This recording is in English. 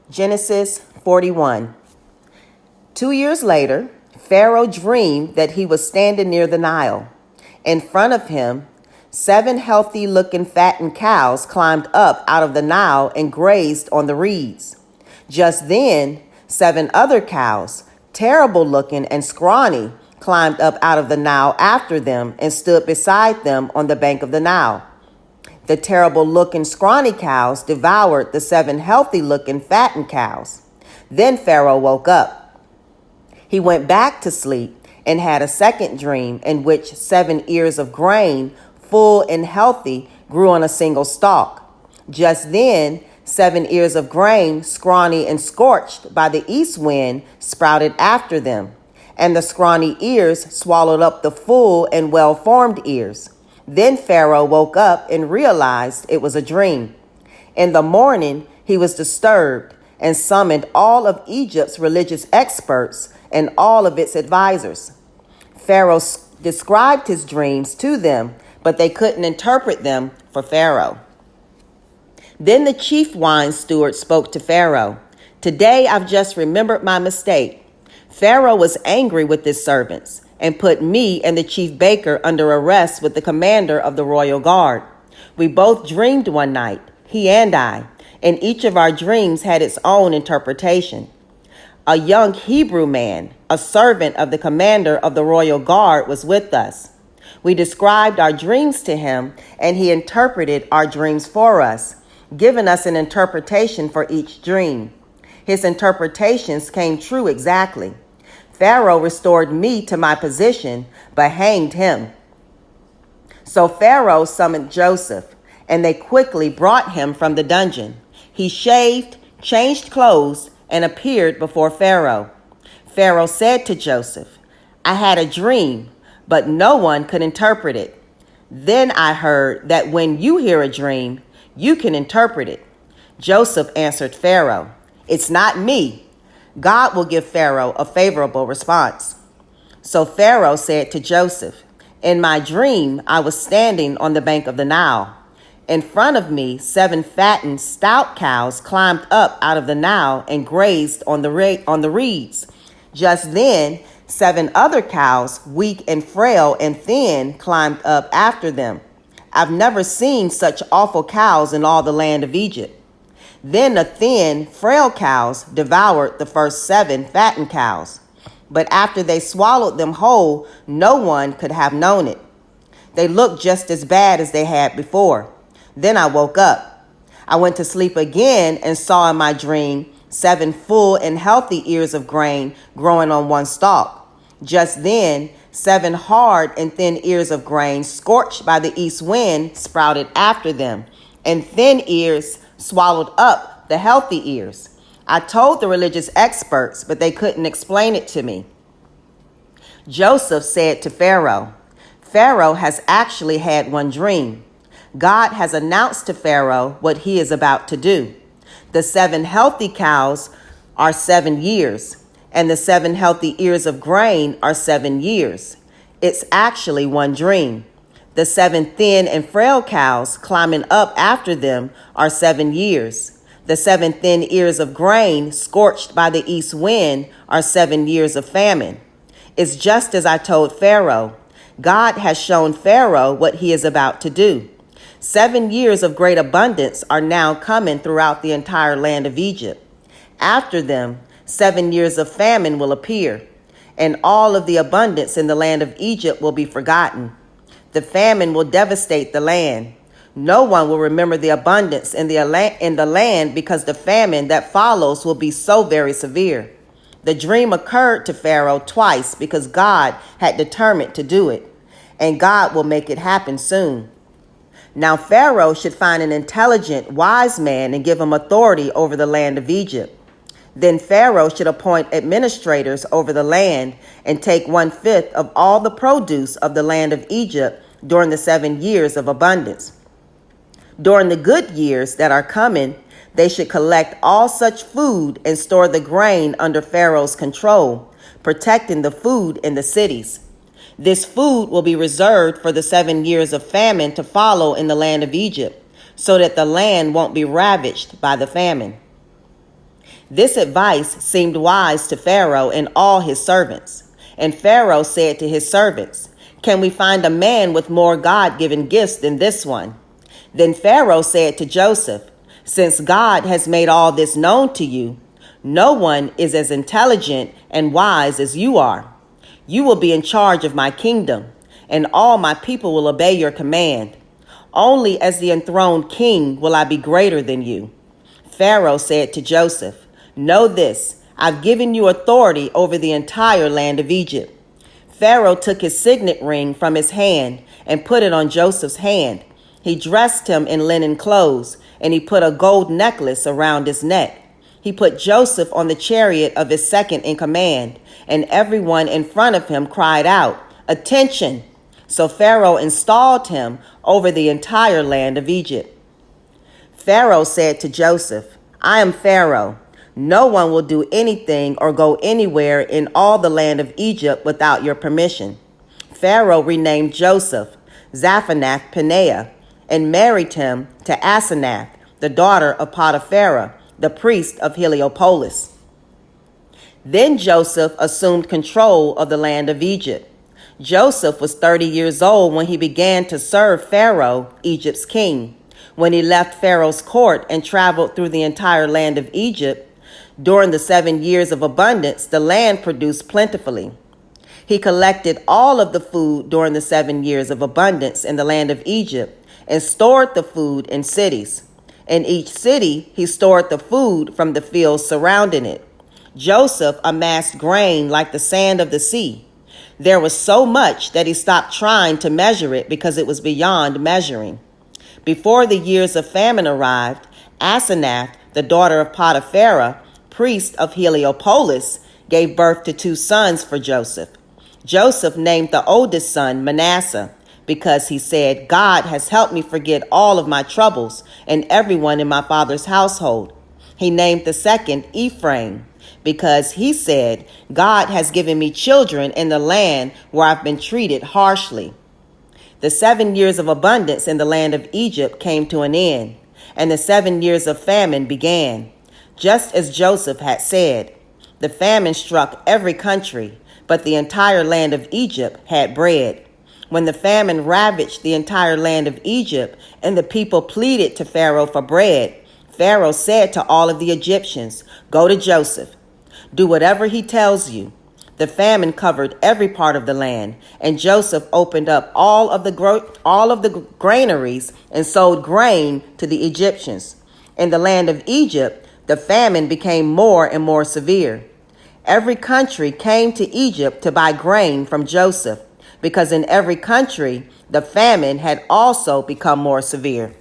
Genesis 41. 2 years later, Pharaoh dreamed that he was standing near the Nile. In front of him, 7 healthy-looking fattened cows climbed up out of the Nile and grazed on the reeds. Just then, 7 other cows, terrible-looking and scrawny, climbed up out of the Nile after them and stood beside them on the bank of the Nile. The terrible-looking scrawny cows devoured the 7 healthy-looking fattened cows. Then Pharaoh woke up. He went back to sleep and had a second dream in which 7 ears of grain, full and healthy, grew on a single stalk. Just then, 7 ears of grain, scrawny and scorched by the east wind, sprouted after them, and the scrawny ears swallowed up the full and well-formed ears. Then Pharaoh woke up and realized it was a dream. In the morning, he was disturbed and summoned all of Egypt's religious experts and all of its advisors. Pharaoh described his dreams to them, but they couldn't interpret them for Pharaoh. Then the chief wine steward spoke to Pharaoh. "Today I've just remembered my mistake. Pharaoh was angry with his servants and put me and the chief baker under arrest with the commander of the royal guard. We both dreamed one night, he and I, and each of our dreams had its own interpretation. A young Hebrew man, a servant of the commander of the royal guard, was with us. We described our dreams to him, and he interpreted our dreams for us, giving us an interpretation for each dream. His interpretations came true exactly. Pharaoh restored me to my position, but hanged him." So Pharaoh summoned Joseph, and they quickly brought him from the dungeon. He shaved, changed clothes, and appeared before Pharaoh. Pharaoh said to Joseph, "I had a dream, but no one could interpret it. Then I heard that when you hear a dream, you can interpret it." Joseph answered Pharaoh, "It's not me. God will give Pharaoh a favorable response." So Pharaoh said to Joseph, "In my dream, I was standing on the bank of the Nile. In front of me, 7 fattened, stout cows climbed up out of the Nile and grazed on the reeds. Just then, 7 other cows, weak and frail and thin, climbed up after them. I've never seen such awful cows in all the land of Egypt. Then the thin, frail cows devoured the first 7 fattened cows. But after they swallowed them whole, no one could have known it. They looked just as bad as they had before. Then I woke up. I went to sleep again and saw in my dream 7 full and healthy ears of grain growing on one stalk. Just then, 7 hard and thin ears of grain, scorched by the east wind, sprouted after them, and thin ears swallowed up the healthy ears. I told the religious experts, but they couldn't explain it to me." Joseph said to Pharaoh, "Pharaoh has actually had one dream. God has announced to Pharaoh what he is about to do. The 7 healthy cows are 7 years, and the 7 healthy ears of grain are 7 years. It's actually one dream. The 7 thin and frail cows climbing up after them are 7 years. The 7 thin ears of grain scorched by the east wind are 7 years of famine. It's just as I told Pharaoh. God has shown Pharaoh what he is about to do. 7 years of great abundance are now coming throughout the entire land of Egypt. After them, 7 years of famine will appear, and all of the abundance in the land of Egypt will be forgotten. The famine will devastate the land. No one will remember the abundance in the land because the famine that follows will be so very severe. The dream occurred to Pharaoh twice because God had determined to do it, and God will make it happen soon. Now Pharaoh should find an intelligent, wise man and give him authority over the land of Egypt. Then Pharaoh should appoint administrators over the land and take 1/5 of all the produce of the land of Egypt during the 7 years of abundance. During the good years that are coming, they should collect all such food and store the grain under Pharaoh's control, protecting the food in the cities. This food will be reserved for the 7 years of famine to follow in the land of Egypt, so that the land won't be ravaged by the famine. This advice seemed wise to Pharaoh and all his servants. And Pharaoh said to his servants, "Can we find a man with more God-given gifts than this one?" Then Pharaoh said to Joseph, "Since God has made all this known to you, no one is as intelligent and wise as you are. You will be in charge of my kingdom, and all my people will obey your command. Only as the enthroned king will I be greater than you." Pharaoh said to Joseph, "Know this, I've given you authority over the entire land of Egypt." Pharaoh took his signet ring from his hand and put it on Joseph's hand. He dressed him in linen clothes, and he put a gold necklace around his neck. He put Joseph on the chariot of his second in command, and everyone in front of him cried out, "Attention!" So Pharaoh installed him over the entire land of Egypt. Pharaoh said to Joseph, "I am Pharaoh. No one will do anything or go anywhere in all the land of Egypt without your permission." Pharaoh renamed Joseph Zaphanath-Paneah and married him to Asenath, the daughter of Potipharah, the priest of Heliopolis. Then Joseph assumed control of the land of Egypt. Joseph was 30 years old when he began to serve Pharaoh, Egypt's king. When he left Pharaoh's court and traveled through the entire land of Egypt, during the 7 years of abundance, the land produced plentifully. He collected all of the food during the 7 years of abundance in the land of Egypt and stored the food in cities. In each city, he stored the food from the fields surrounding it. Joseph amassed grain like the sand of the sea. There was so much that he stopped trying to measure it because it was beyond measuring. Before the years of famine arrived, Asenath, the daughter of Potipharah, priest of Heliopolis, gave birth to 2 sons for Joseph. Joseph named the oldest son Manasseh because he said, "God has helped me forget all of my troubles and everyone in my father's household." He named the second Ephraim because he said, "God has given me children in the land where I've been treated harshly." The 7 years of abundance in the land of Egypt came to an end, and the 7 years of famine began. Just as Joseph had said, the famine struck every country, but the entire land of Egypt had bread. When the famine ravaged the entire land of Egypt and the people pleaded to Pharaoh for bread, Pharaoh said to all of the Egyptians, "Go to Joseph. Do whatever he tells you." The famine covered every part of the land, and Joseph opened up all of the granaries and sold grain to the Egyptians. In the land of Egypt, the famine became more and more severe. Every country came to Egypt to buy grain from Joseph, because in every country, the famine had also become more severe.